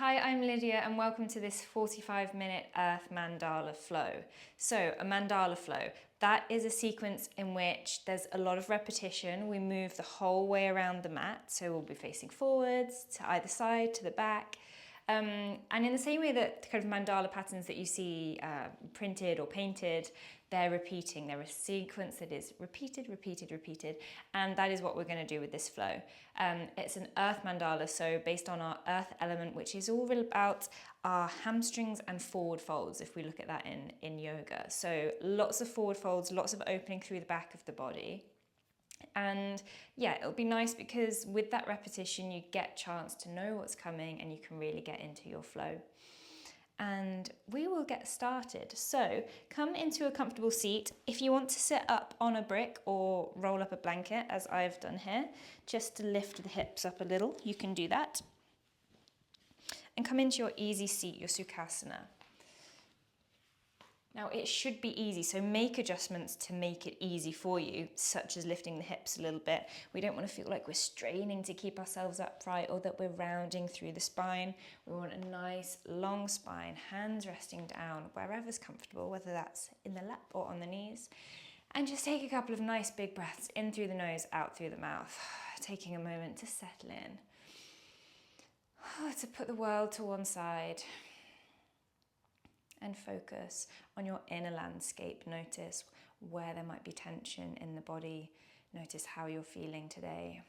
Hi, I'm Lydia and welcome to this 45-minute Earth Mandala flow. So a mandala flow, that is a sequence in which there's a lot of repetition. We move the whole way around the mat, so we'll be facing forwards, to either side, to the back. And in the same way that kind of mandala patterns that you see printed or painted, they're repeating. They're a sequence that is repeated, repeated, repeated, and that is what we're going to do with this flow. It's an earth mandala, so based on our earth element, which is all about our hamstrings and forward folds, if we look at that in yoga. So lots of forward folds, lots of opening through the back of the body. And yeah, it'll be nice because with that repetition, you get a chance to know what's coming and you can really get into your flow. And we will get started. So come into a comfortable seat. If you want to sit up on a brick or roll up a blanket, as I've done here, just to lift the hips up a little, you can do that. And come into your easy seat, your Sukhasana. Now it should be easy, so make adjustments to make it easy for you, such as lifting the hips a little bit. We don't want to feel like we're straining to keep ourselves upright or that we're rounding through the spine. We want a nice long spine, hands resting down wherever's comfortable, whether that's in the lap or on the knees. And just take a couple of nice big breaths in through the nose, out through the mouth, taking a moment to settle in. To put the world to one side. And focus on your inner landscape. Notice where there might be tension in the body. Notice how you're feeling today.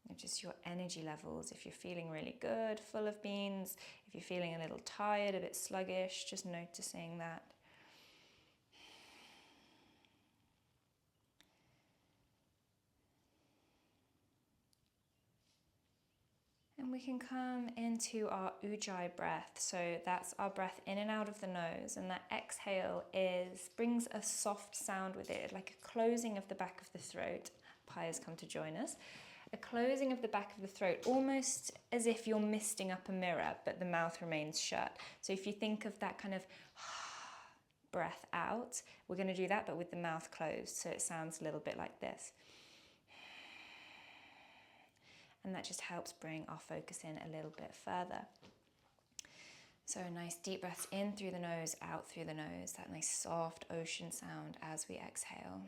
Notice your energy levels. If you're feeling really good, full of beans. If you're feeling a little tired, a bit sluggish, just noticing that. And we can come into our Ujjayi breath. So that's our breath in and out of the nose. And that exhale brings a soft sound with it, like a closing of the back of the throat. Pi has come to join us. A closing of the back of the throat, almost as if you're misting up a mirror, but the mouth remains shut. So if you think of that kind of breath out, we're going to do that, but with the mouth closed. So it sounds a little bit like this. And that just helps bring our focus in a little bit further. So nice deep breaths in through the nose, out through the nose, that nice soft ocean sound as we exhale.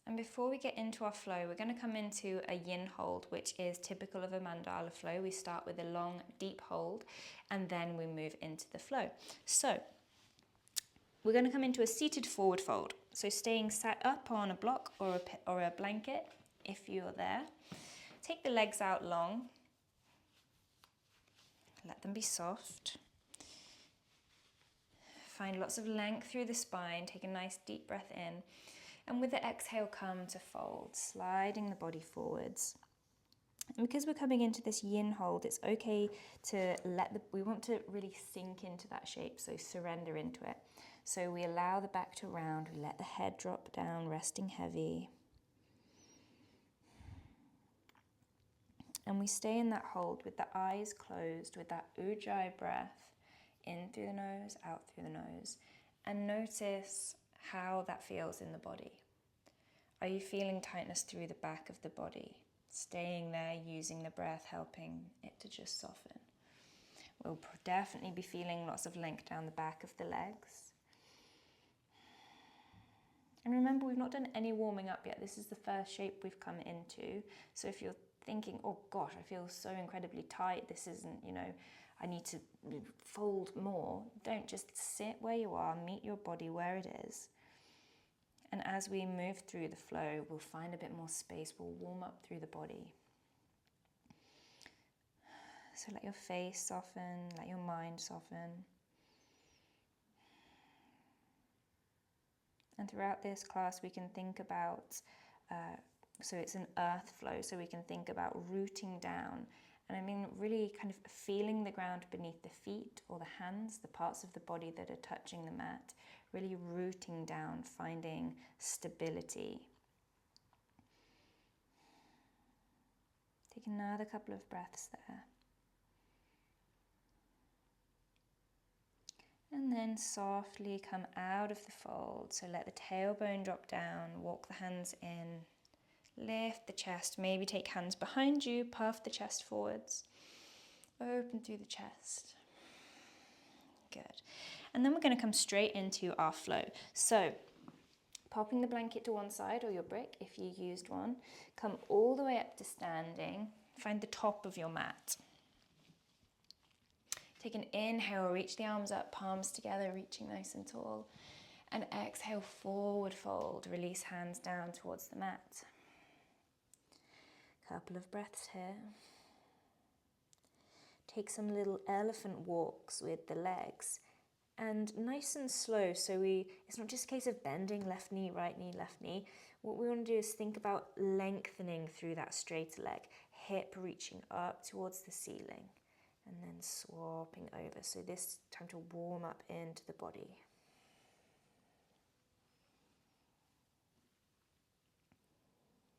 And before we get into our flow, we're going to come into a yin hold, which is typical of a mandala flow. We start with a long, deep hold, and then we move into the flow. So we're going to come into a seated forward fold. So staying sat up on a block or a blanket, if you're there. Take the legs out long. Let them be soft. Find lots of length through the spine. Take a nice deep breath in. And with the exhale, come to fold, sliding the body forwards. And because we're coming into this yin hold, it's okay to we want to really sink into that shape, so surrender into it. So we allow the back to round, we let the head drop down, resting heavy. And we stay in that hold with the eyes closed, with that Ujjayi breath, in through the nose, out through the nose. And notice how that feels in the body. Are you feeling tightness through the back of the body? Staying there, using the breath, helping it to just soften. We'll definitely be feeling lots of length down the back of the legs. And remember, we've not done any warming up yet. This is the first shape we've come into. So if you're thinking, oh gosh, I feel so incredibly tight, this isn't, I need to fold more. Don't just sit where you are, meet your body where it is. And as we move through the flow, we'll find a bit more space, we'll warm up through the body. So let your face soften, let your mind soften. And throughout this class, we can think about, so it's an earth flow, so we can think about rooting down. And I mean really kind of feeling the ground beneath the feet or the hands, the parts of the body that are touching the mat, really rooting down, finding stability. Take another couple of breaths there. And then softly come out of the fold. So let the tailbone drop down, walk the hands in, Lift the chest, maybe take hands behind you, puff the chest forwards. Open through the chest. Good. And then we're going to come straight into our flow. So, popping the blanket to one side or your brick if you used one. Come all the way up to standing. Find the top of your mat. Take an inhale, reach the arms up, palms together, reaching nice and tall. And exhale, forward fold. Release hands down towards the mat. Couple of breaths here. Take some little elephant walks with the legs. And nice and slow, so it's not just a case of bending left knee, left knee. What we want to do is think about lengthening through that straighter leg, hip reaching up towards the ceiling, and then swapping over. So this time to warm up into the body.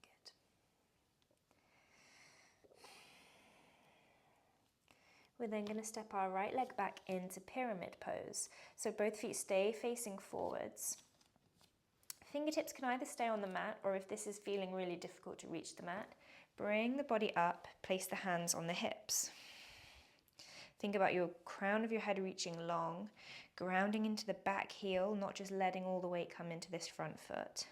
Good. We're then going to step our right leg back into pyramid pose. So both feet stay facing forwards. Fingertips can either stay on the mat, or if this is feeling really difficult to reach the mat, bring the body up, place the hands on the hips. Think about your crown of your head reaching long, grounding into the back heel, not just letting all the weight come into this front foot.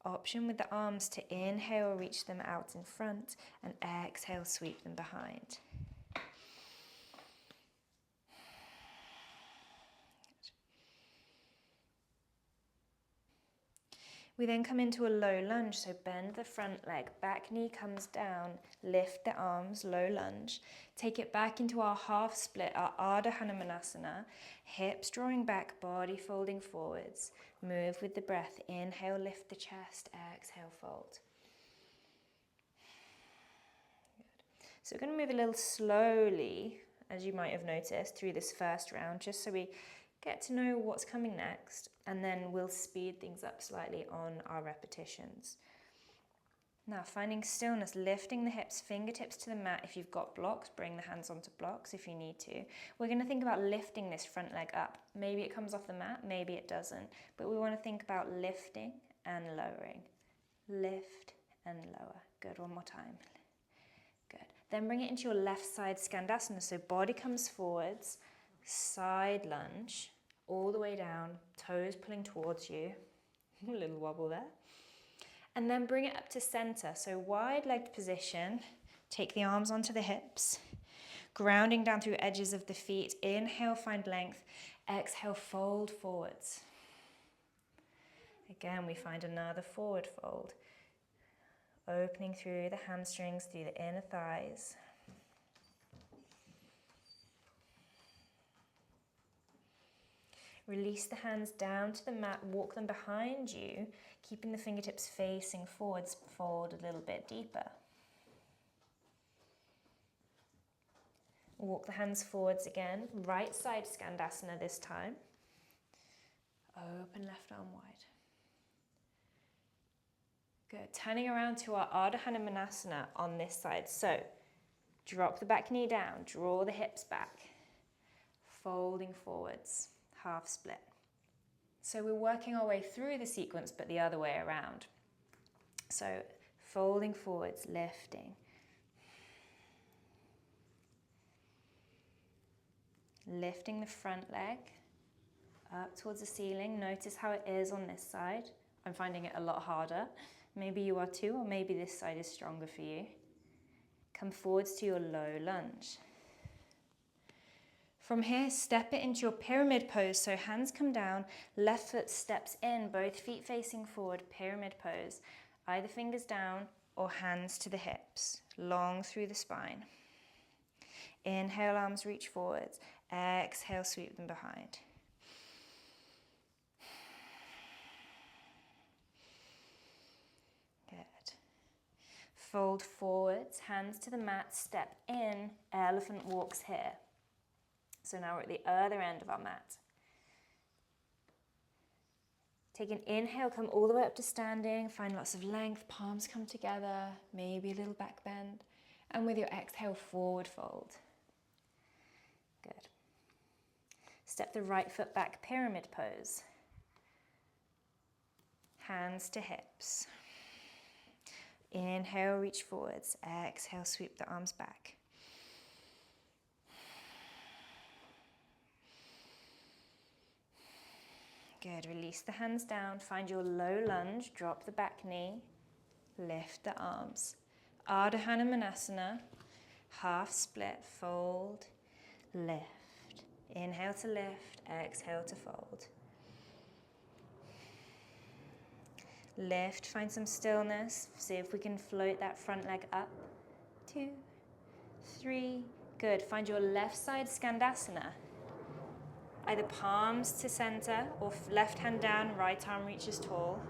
Option with the arms to inhale, reach them out in front, and exhale, sweep them behind. We then come into a low lunge, so bend the front leg, back knee comes down, lift the arms, low lunge. Take it back into our half split, our Ardha Hanumanasana, hips drawing back, body folding forwards. Move with the breath, inhale, lift the chest, exhale, fold. Good. So we're going to move a little slowly, as you might have noticed, through this first round, just so we get to know what's coming next, and then we'll speed things up slightly on our repetitions. Now, finding stillness, lifting the hips, fingertips to the mat. If you've got blocks, bring the hands onto blocks if you need to. We're going to think about lifting this front leg up. Maybe it comes off the mat, maybe it doesn't. But we want to think about lifting and lowering. Lift and lower. Good, one more time. Good. Then bring it into your left side Skandasana. So body comes forwards, side lunge, all the way down, toes pulling towards you. A little wobble there. And then bring it up to center. So wide-legged position. Take the arms onto the hips. Grounding down through edges of the feet. Inhale, find length. Exhale, fold forwards. Again, we find another forward fold. Opening through the hamstrings, through the inner thighs. Release the hands down to the mat, walk them behind you, keeping the fingertips facing forwards, fold a little bit deeper. Walk the hands forwards again, right side Skandasana this time. Open left arm wide. Good, turning around to our Ardha Hanumanasana on this side. So, drop the back knee down, draw the hips back, folding forwards. Half split. So we're working our way through the sequence, but the other way around. So folding forwards, lifting. Lifting the front leg up towards the ceiling. Notice how it is on this side. I'm finding it a lot harder. Maybe you are too, or maybe this side is stronger for you. Come forwards to your low lunge. From here, step it into your pyramid pose. So hands come down, left foot steps in, both feet facing forward, pyramid pose. Either fingers down or hands to the hips, long through the spine. Inhale, arms reach forwards. Exhale, sweep them behind. Good. Fold forwards, hands to the mat, step in, elephant walks here. So now we're at the other end of our mat. Take an inhale, come all the way up to standing, find lots of length, palms come together, maybe a little back bend. And with your exhale, forward fold. Good. Step the right foot back, pyramid pose. Hands to hips. Inhale, reach forwards. Exhale, sweep the arms back. Good, release the hands down. Find your low lunge, drop the back knee, lift the arms. Ardha Hanumanasana, half split, fold, lift. Inhale to lift, exhale to fold. Lift, find some stillness. See if we can float that front leg up. 2, 3, good. Find your left side Skandasana. Either palms to center or left hand down, right arm reaches tall.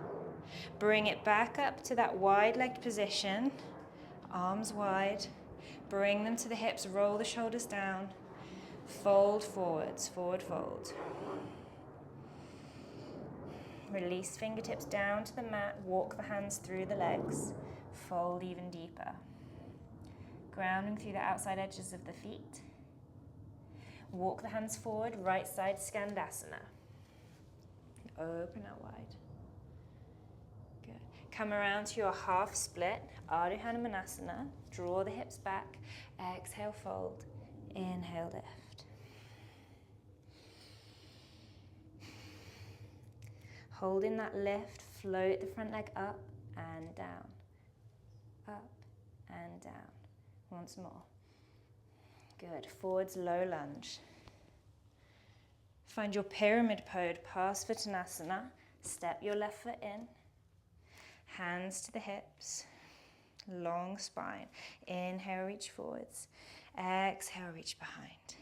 Bring it back up to that wide-legged position. Arms wide. Bring them to the hips, roll the shoulders down. Fold forwards, forward fold. Release fingertips down to the mat, walk the hands through the legs. Fold even deeper. Grounding through the outside edges of the feet. Walk the hands forward, right side Skandasana. Open out wide. Good. Come around to your half split, Ardha Hanumanasana. Draw the hips back. Exhale, fold. Inhale, lift. Holding that lift, float the front leg up and down. Up and down. Once more. Good, forwards low lunge. Find your pyramid pose, Parsvattanasana. Step your left foot in. Hands to the hips. Long spine. Inhale, reach forwards. Exhale, reach behind.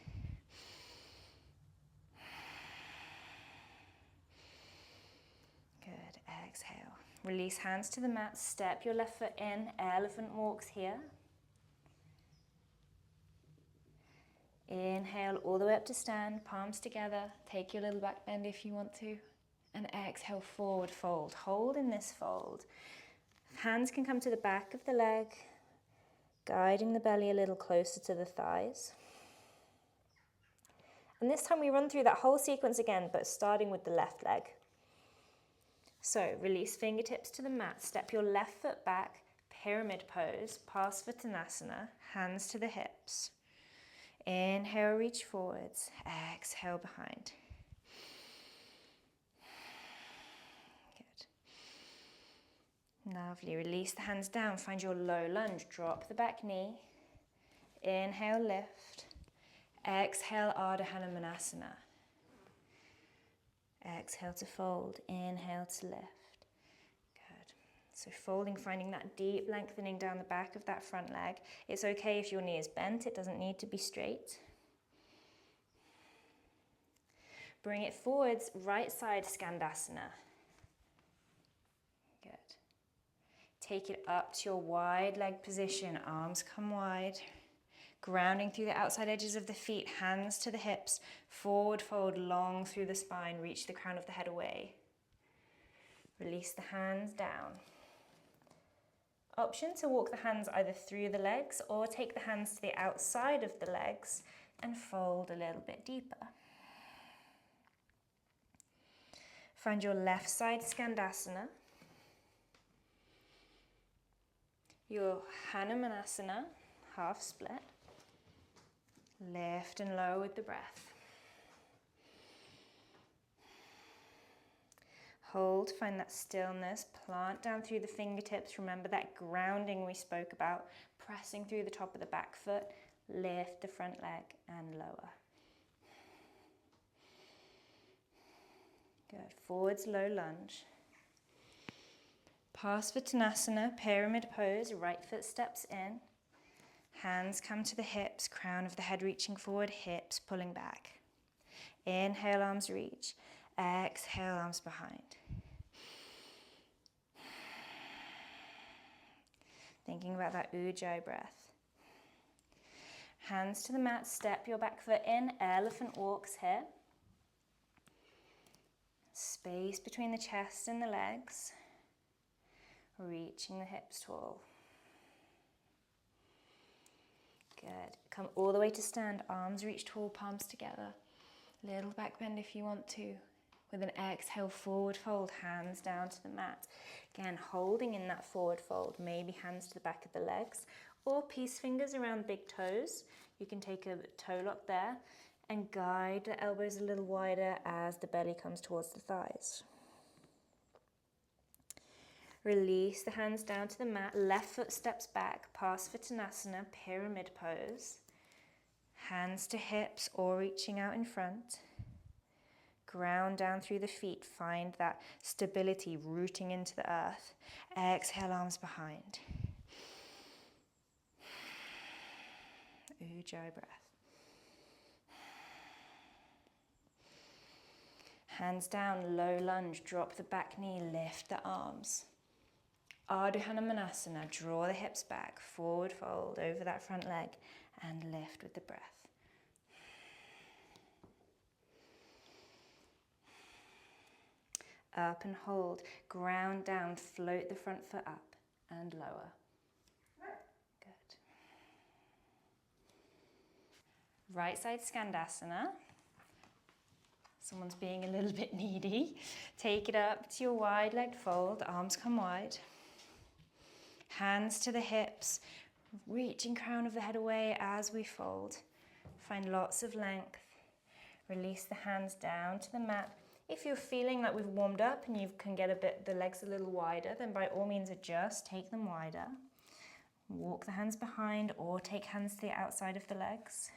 Good, exhale. Release hands to the mat. Step your left foot in. Elephant walks here. Inhale all the way up to stand, palms together. Take your little back bend if you want to. And exhale, forward fold. Hold in this fold. Hands can come to the back of the leg, guiding the belly a little closer to the thighs. And this time we run through that whole sequence again, but starting with the left leg. So release fingertips to the mat. Step your left foot back, pyramid pose, Parsvattanasana, hands to the hips. Inhale, reach forwards. Exhale, behind. Good. Lovely. Release the hands down. Find your low lunge. Drop the back knee. Inhale, lift. Exhale, Ardha Hanumanasana. Exhale to fold. Inhale to lift. So folding, finding that deep lengthening down the back of that front leg. It's okay if your knee is bent, it doesn't need to be straight. Bring it forwards, right side Skandasana. Good. Take it up to your wide leg position, arms come wide. Grounding through the outside edges of the feet, hands to the hips, forward fold long through the spine, reach the crown of the head away. Release the hands down. Option to walk the hands either through the legs or take the hands to the outside of the legs and fold a little bit deeper. Find your left side Skandasana, your Hanumanasana, half split. Lift and lower with the breath. Hold, find that stillness, plant down through the fingertips. Remember that grounding we spoke about, pressing through the top of the back foot, lift the front leg and lower. Good, forwards low lunge. Parsvattanasana, pyramid pose, right foot steps in. Hands come to the hips, crown of the head reaching forward, hips pulling back. Inhale, arms reach. Exhale, arms behind. Thinking about that Ujjayi breath. Hands to the mat, step your back foot in, elephant walks here. Space between the chest and the legs. Reaching the hips tall. Good. Come all the way to stand, arms reach tall, palms together. Little back bend if you want to. With an exhale, forward fold, hands down to the mat. Again, holding in that forward fold, maybe hands to the back of the legs or peace fingers around big toes. You can take a toe lock there and guide the elbows a little wider as the belly comes towards the thighs. Release the hands down to the mat, left foot steps back, Parsvottanasana, pyramid pose. Hands to hips or reaching out in front. Ground down through the feet, find that stability rooting into the earth. Exhale, arms behind. Ujjayi breath. Hands down, low lunge, drop the back knee, lift the arms. Ardha Hanumanasana, draw the hips back, forward fold over that front leg and lift with the breath. Up and hold, ground down, float the front foot up and lower. Good. Right side Skandasana. Someone's being a little bit needy. Take it up to your wide-legged fold, arms come wide. Hands to the hips, reaching crown of the head away as we fold. Find lots of length. Release the hands down to the mat. If you're feeling like we've warmed up and you can get the legs a little wider, then by all means adjust, take them wider. Walk the hands behind or take hands to the outside of the legs.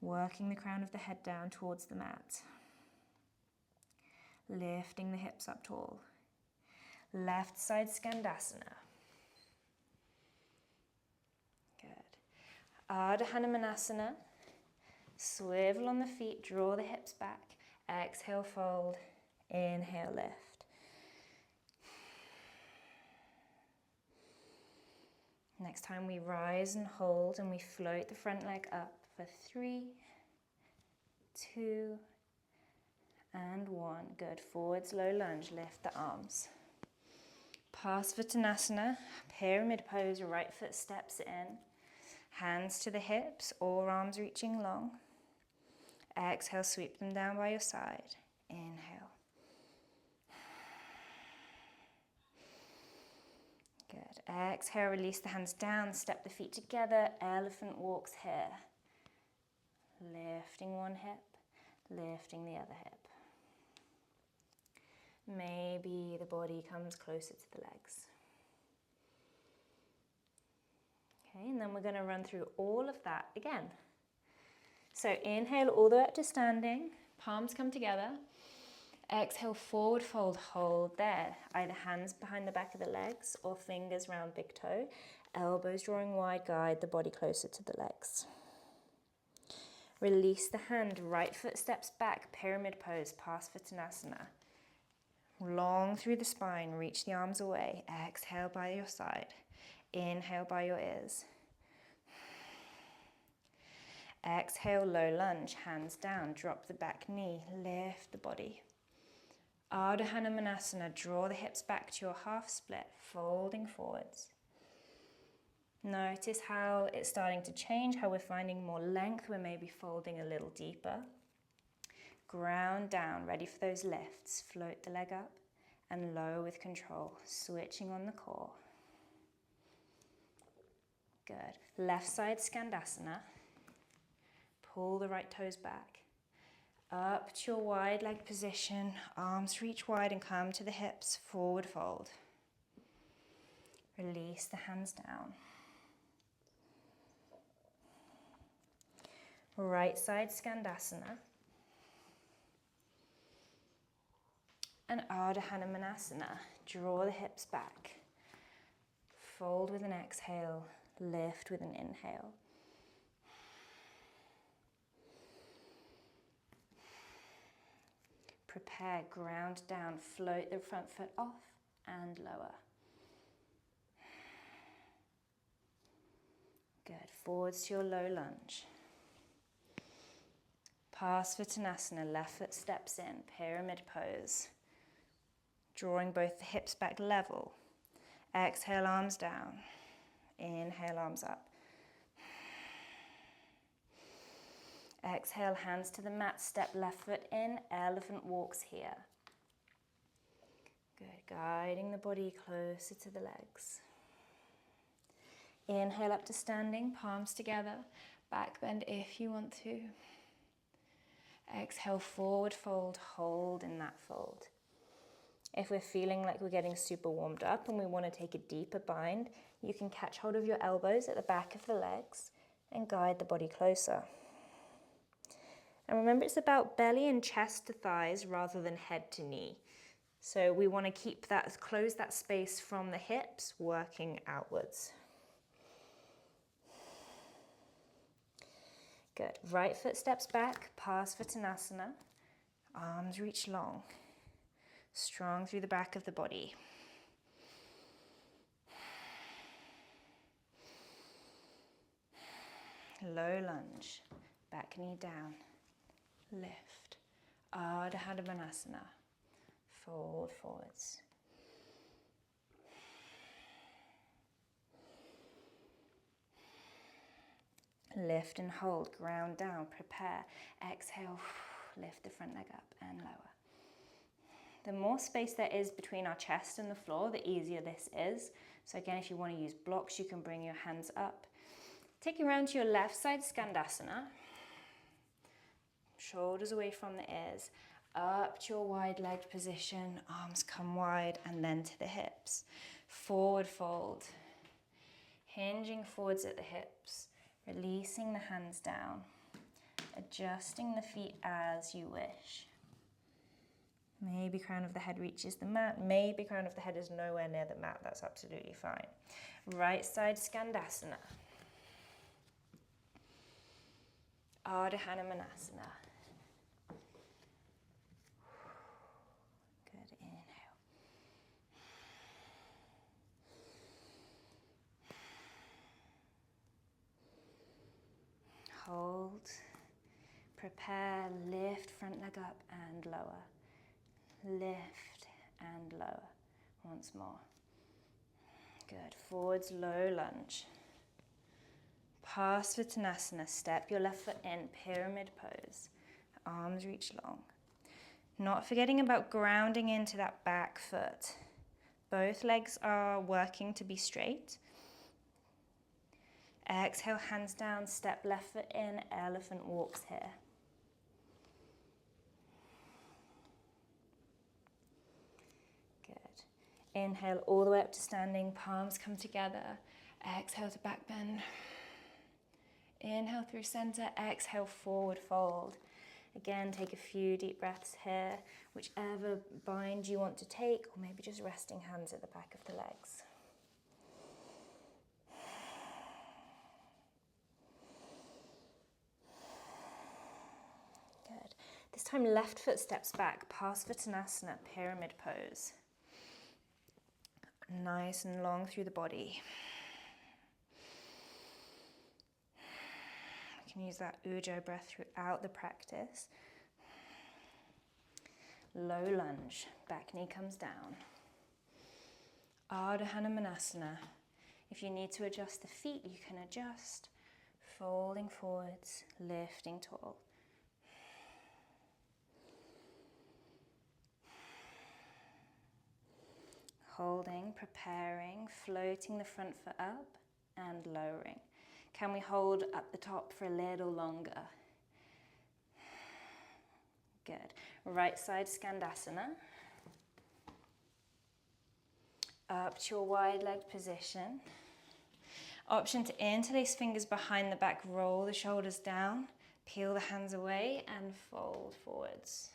Working the crown of the head down towards the mat. Lifting the hips up tall. Left side Skandasana. Good. Ardha Hanumanasana. Swivel on the feet, draw the hips back. Exhale, fold. Inhale, lift. Next time we rise and hold and we float the front leg up for 3, 2, and 1. Good. Forwards, low lunge, lift the arms. Parsvottanasana, pyramid pose, right foot steps in. Hands to the hips or arms reaching long. Exhale, sweep them down by your side. Inhale. Good. Exhale, release the hands down, step the feet together, elephant walks here. Lifting one hip, lifting the other hip. Maybe the body comes closer to the legs. Okay, and then we're going to run through all of that again. So inhale all the way up to standing, palms come together. Exhale, forward fold, hold there. Either hands behind the back of the legs or fingers round big toe. Elbows drawing wide, guide the body closer to the legs. Release the hand, right foot steps back, pyramid pose, Parsvottanasana. Long through the spine, reach the arms away. Exhale by your side. Inhale by your ears. Exhale, low lunge, hands down, drop the back knee, lift the body. Ardha Hanumanasana, draw the hips back to your half split, folding forwards. Notice how it's starting to change, how we're finding more length, we're maybe folding a little deeper. Ground down, ready for those lifts. Float the leg up and lower with control, switching on the core. Good. Left side Skandasana. Pull the right toes back. Up to your wide leg position, arms reach wide and come to the hips, forward fold. Release the hands down. Right side Skandasana. And Ardha Hanumanasana. Draw the hips back. Fold with an exhale, lift with an inhale. Prepare, ground down, float the front foot off and lower. Good, forwards to your low lunge. Parsvottanasana, left foot steps in, pyramid pose. Drawing both the hips back level. Exhale, arms down. Inhale, arms up. Exhale, hands to the mat, step left foot in, elephant walks here. Good, guiding the body closer to the legs. Inhale up to standing, palms together, back bend if you want to. Exhale, forward fold, hold in that fold. If we're feeling like we're getting super warmed up and we want to take a deeper bind, you can catch hold of your elbows at the back of the legs and guide the body closer. And remember, it's about belly and chest to thighs rather than head to knee. So we want to keep that, close that space from the hips, working outwards. Good. Right foot steps back, Parsvottanasana. Arms reach long. Strong through the back of the body. Low lunge. Back knee down. Lift. Ardha Hanumanasana. Fold forwards. Lift and hold, ground down, prepare. Exhale, lift the front leg up and lower. The more space there is between our chest and the floor, the easier this is. So again, if you want to use blocks, you can bring your hands up. Take you around to your left side, Skandasana. Shoulders away from the ears. Up to your wide-legged position, arms come wide and then to the hips. Forward fold. Hinging forwards at the hips. Releasing the hands down, adjusting the feet as you wish. Maybe crown of the head reaches the mat, maybe crown of the head is nowhere near the mat, that's absolutely fine. Right side Skandasana. Ardha Hanumanasana. Good, inhale. Hold, prepare, lift front leg up and lower, lift and lower, once more. Good, forwards, low lunge. Parsvottanasana, step your left foot in, pyramid pose, arms reach long. Not forgetting about grounding into that back foot. Both legs are working to be straight. Exhale, hands down, step left foot in, elephant walks here. Good. Inhale all the way up to standing, palms come together. Exhale to back bend. Inhale through center, exhale forward fold. Again, take a few deep breaths here, whichever bind you want to take, or maybe just resting hands at the back of the legs. This time left foot steps back, Parsvottanasana, pyramid pose. Nice and long through the body. We can use that Ujjayi breath throughout the practice. Low lunge, back knee comes down. Ardha Hanumanasana. If you need to adjust the feet, you can adjust. Folding forwards, lifting tall. Holding, preparing, floating the front foot up and lowering. Can we hold up the top for a little longer? Good. Right side Skandasana. Up to your wide leg position. Option to interlace fingers behind the back, roll the shoulders down, peel the hands away and fold forwards.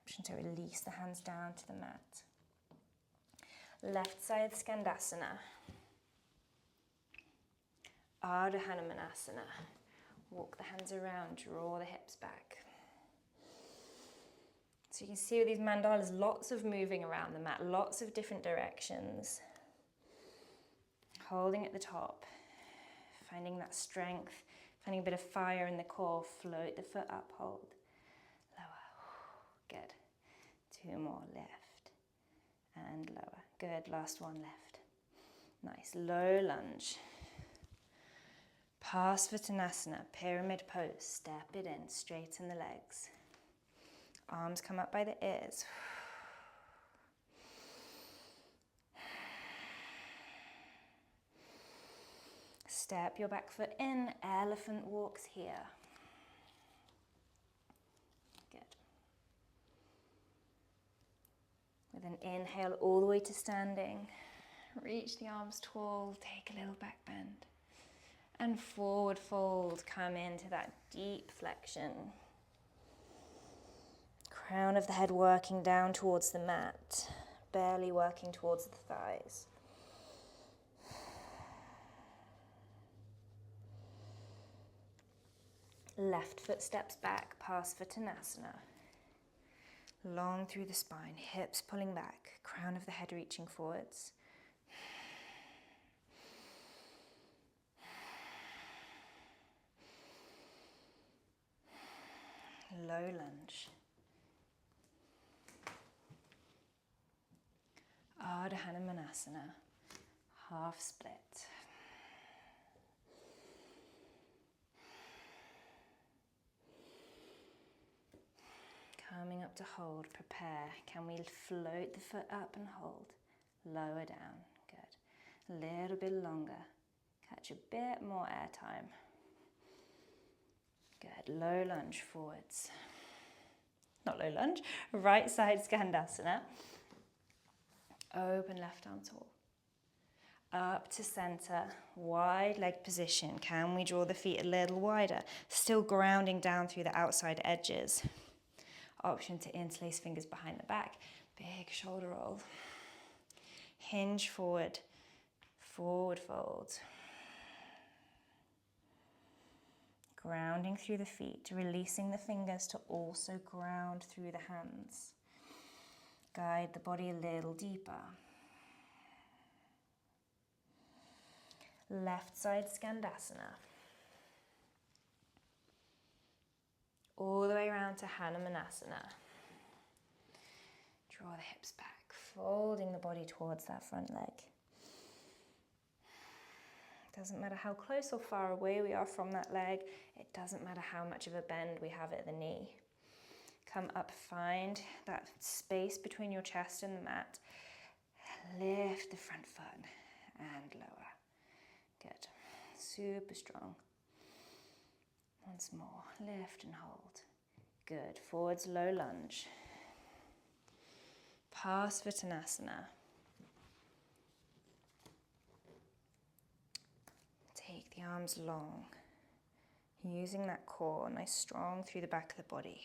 Option to release the hands down to the mat. Left side Skandasana. Ardha Hanumanasana. Walk the hands around, draw the hips back. So you can see with these mandalas, lots of moving around the mat, lots of different directions. Holding at the top, finding that strength, finding a bit of fire in the core, float the foot up, hold. Lower, good. 2 more, lift and lower. Good, last one, left. Nice, low lunge. Parsvottanasana, pyramid pose. Step it in, straighten the legs. Arms come up by the ears. Step your back foot in, elephant walks here. Good. With an inhale all the way to standing, reach the arms tall, take a little back bend. And forward fold, come into that deep flexion. Crown of the head working down towards the mat, barely working towards the thighs. Left foot steps back, Parsvottanasana. Long through the spine, hips pulling back, crown of the head reaching forwards. Low lunge. Ardha Hanumanasana, half split. Coming up to hold, prepare. Can we float the foot up and hold? Lower down, good. A little bit longer. Catch a bit more air time. Good, low lunge forwards. Not low lunge, right side Skandasana. Open left arm tall. Up to center, wide leg position. Can we draw the feet a little wider? Still grounding down through the outside edges. Option to interlace fingers behind the back. Big shoulder roll. Hinge forward, forward fold. Grounding through the feet, releasing the fingers to also ground through the hands. Guide the body a little deeper. Left side Skandasana. All the way around to Hanumanasana. Draw the hips back, folding the body towards that front leg. Doesn't matter how close or far away we are from that leg. It doesn't matter how much of a bend we have at the knee. Come up, find that space between your chest and the mat. Lift the front foot and lower. Good. Super strong. Once more, lift and hold. Good, forwards low lunge. Parsvottanasana. Take the arms long, using that core nice strong through the back of the body.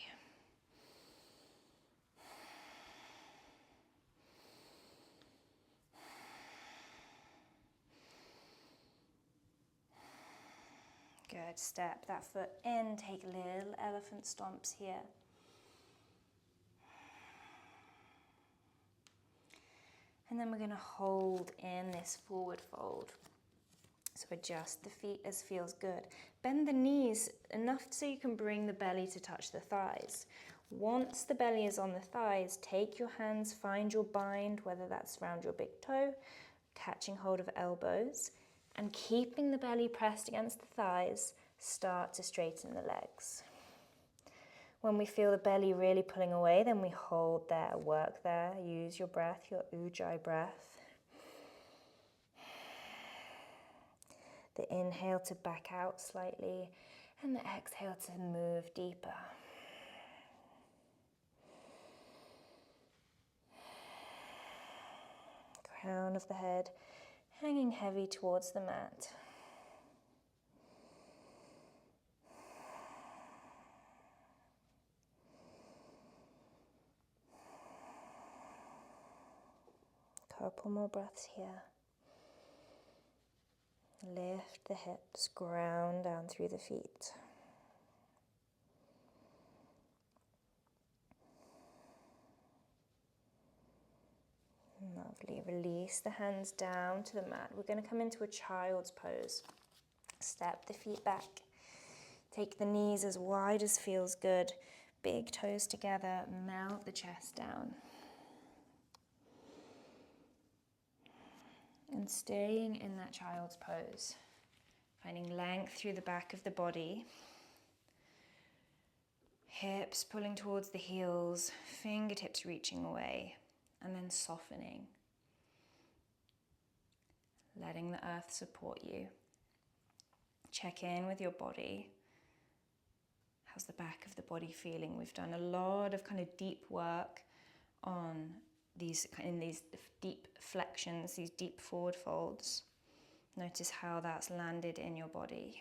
Good, step that foot in, take little elephant stomps here. And then we're going to hold in this forward fold. So adjust the feet as feels good. Bend the knees enough so you can bring the belly to touch the thighs. Once the belly is on the thighs, take your hands, find your bind, whether that's around your big toe, catching hold of elbows, and keeping the belly pressed against the thighs, start to straighten the legs. When we feel the belly really pulling away, then we hold there, work there, use your breath, your ujjayi breath. The inhale to back out slightly, and the exhale to move deeper. Crown of the head hanging heavy towards the mat. Couple more breaths here. Lift the hips, ground down through the feet. Lovely. Release the hands down to the mat. We're going to come into a child's pose. Step the feet back. Take the knees as wide as feels good. Big toes together. Melt the chest down. And staying in that child's pose. Finding length through the back of the body. Hips pulling towards the heels, fingertips reaching away, and then softening. Letting the earth support you. Check in with your body. How's the back of the body feeling? We've done a lot of kind of deep work on these deep flexions, these deep forward folds. Notice how that's landed in your body.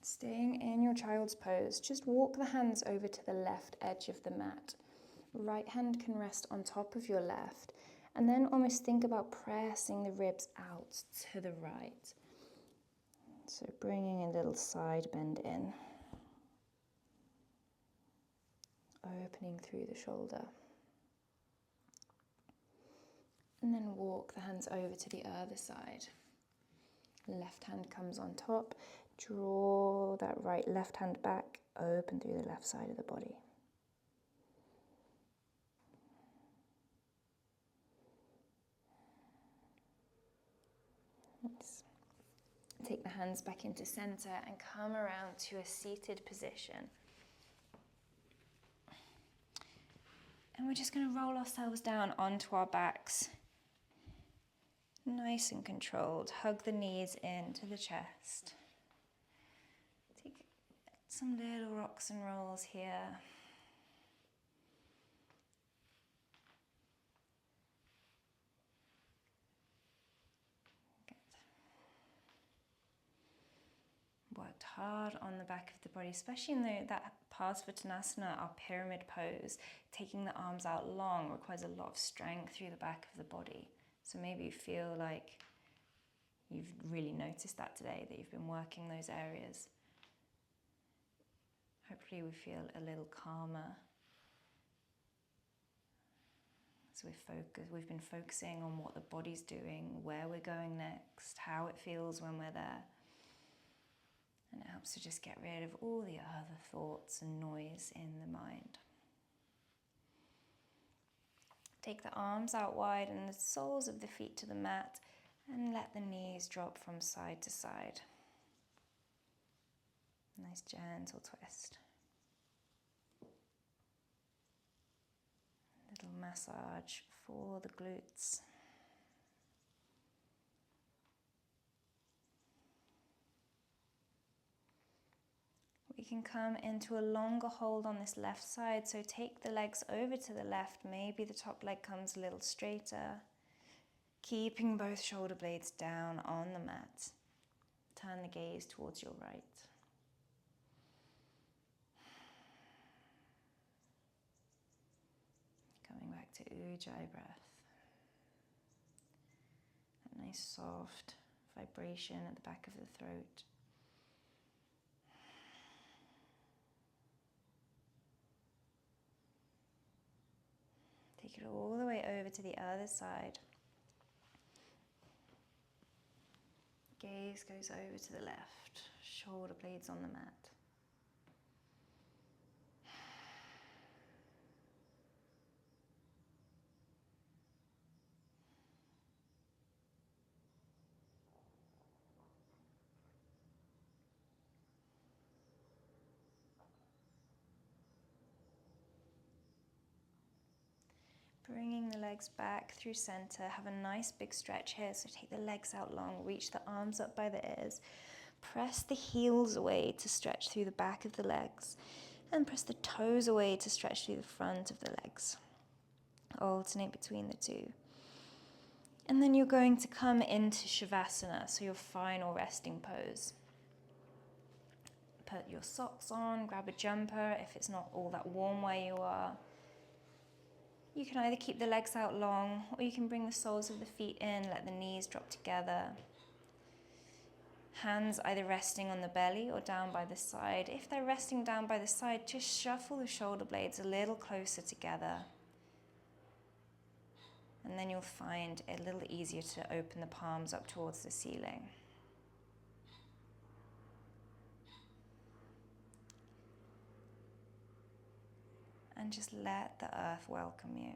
Staying in your child's pose, just walk the hands over to the left edge of the mat. Right hand can rest on top of your left, and then almost think about pressing the ribs out to the right. So bringing a little side bend in, opening through the shoulder. And then walk the hands over to the other side. Left hand comes on top. Draw that left hand back, open through the left side of the body. Nice. Take the hands back into center and come around to a seated position. And we're just going to roll ourselves down onto our backs. Nice and controlled. Hug the knees into the chest. Take some little rocks and rolls here. Good. Worked hard on the back of the body, especially in that Parsvottanasana, our pyramid pose. Taking the arms out long requires a lot of strength through the back of the body. So maybe you feel like you've really noticed that today, that you've been working those areas. Hopefully we feel a little calmer. So we've been focusing on what the body's doing, where we're going next, how it feels when we're there. And it helps to just get rid of all the other thoughts and noise in the mind. Take the arms out wide and the soles of the feet to the mat, and let the knees drop from side to side. Nice gentle twist. Little massage for the glutes. We can come into a longer hold on this left side, so take the legs over to the left. Maybe the top leg comes a little straighter. Keeping both shoulder blades down on the mat. Turn the gaze towards your right. Coming back to Ujjayi breath. That nice soft vibration at the back of the throat. Take it all the way over to the other side. Gaze goes over to the left, shoulder blades on the mat. Bringing the legs back through center. Have a nice big stretch here. So take the legs out long, reach the arms up by the ears. Press the heels away to stretch through the back of the legs. And press the toes away to stretch through the front of the legs. Alternate between the two. And then you're going to come into Shavasana, so your final resting pose. Put your socks on, grab a jumper if it's not all that warm where you are. You can either keep the legs out long, or you can bring the soles of the feet in, let the knees drop together. Hands either resting on the belly or down by the side. If they're resting down by the side, just shuffle the shoulder blades a little closer together. And then you'll find it a little easier to open the palms up towards the ceiling. And just let the earth welcome you.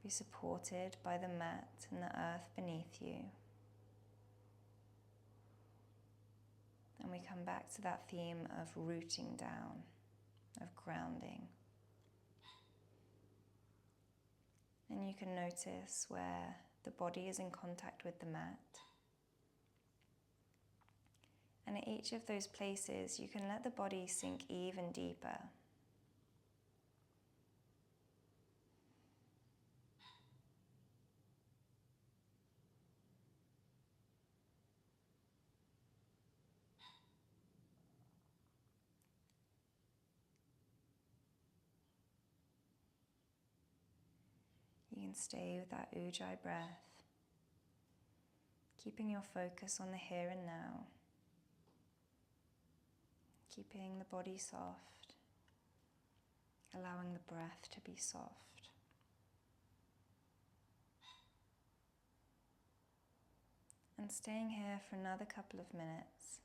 Be supported by the mat and the earth beneath you. And we come back to that theme of rooting down, of grounding. And you can notice where the body is in contact with the mat. And at each of those places, you can let the body sink even deeper. You can stay with that Ujjayi breath, keeping your focus on the here and now, keeping the body soft, allowing the breath to be soft. And staying here for another couple of minutes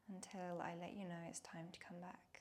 until I let you know it's time to come back.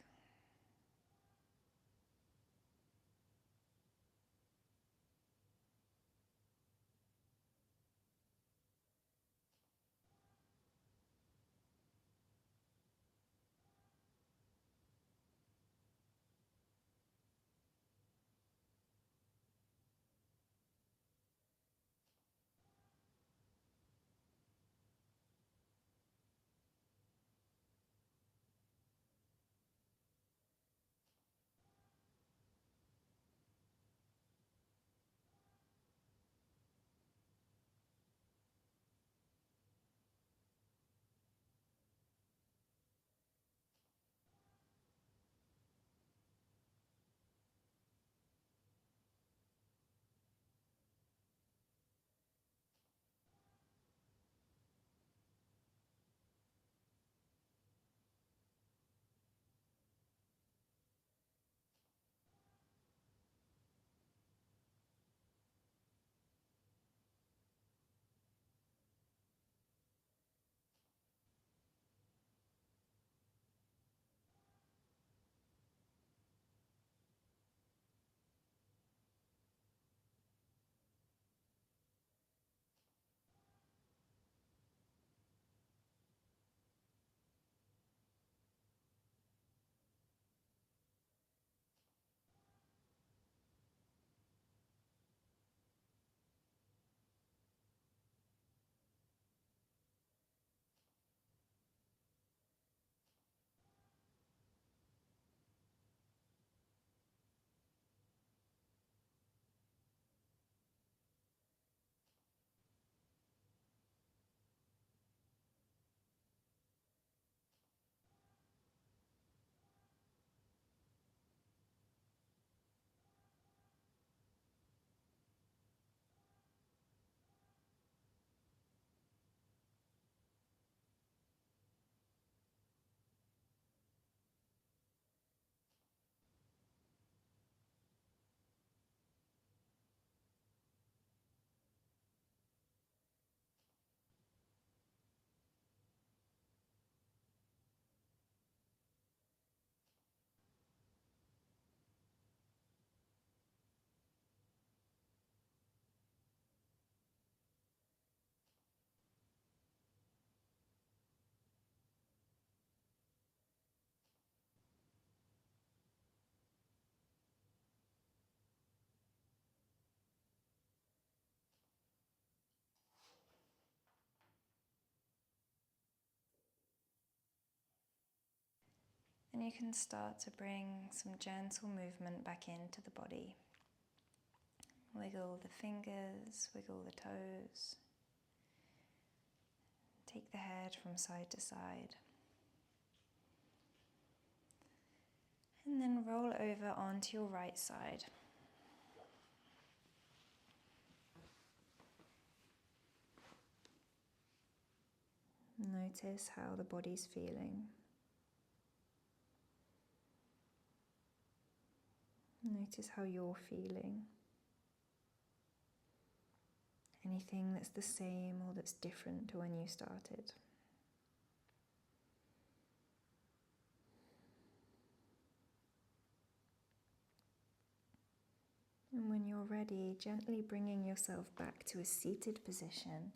And you can start to bring some gentle movement back into the body. Wiggle the fingers, wiggle the toes. Take the head from side to side. And then roll over onto your right side. Notice how the body's feeling. Notice how you're feeling. Anything that's the same or that's different to when you started. And when you're ready, gently bringing yourself back to a seated position.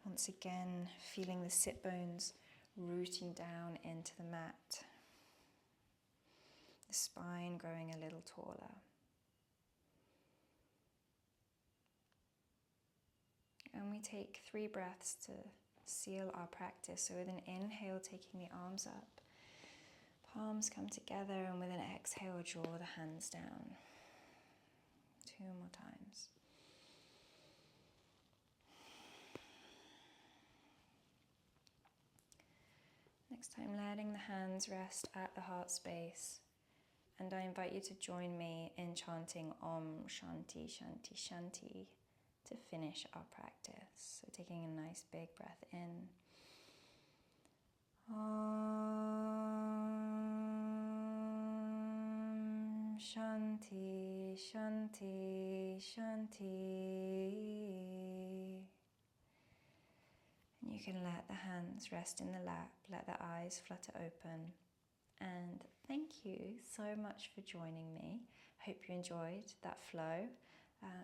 Once again, feeling the sit bones rooting down into the mat. The spine growing a little taller. And we take 3 breaths to seal our practice. So with an inhale, taking the arms up, palms come together, and with an exhale, draw the hands down. 2 more times. Next time, letting the hands rest at the heart space. And I invite you to join me in chanting Om Shanti Shanti Shanti to finish our practice. So taking a nice big breath in. Om Shanti Shanti Shanti. And you can let the hands rest in the lap, let the eyes flutter open. And thank you so much for joining me. Hope you enjoyed that flow.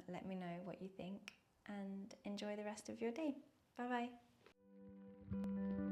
Let me know what you think and enjoy the rest of your day. Bye bye.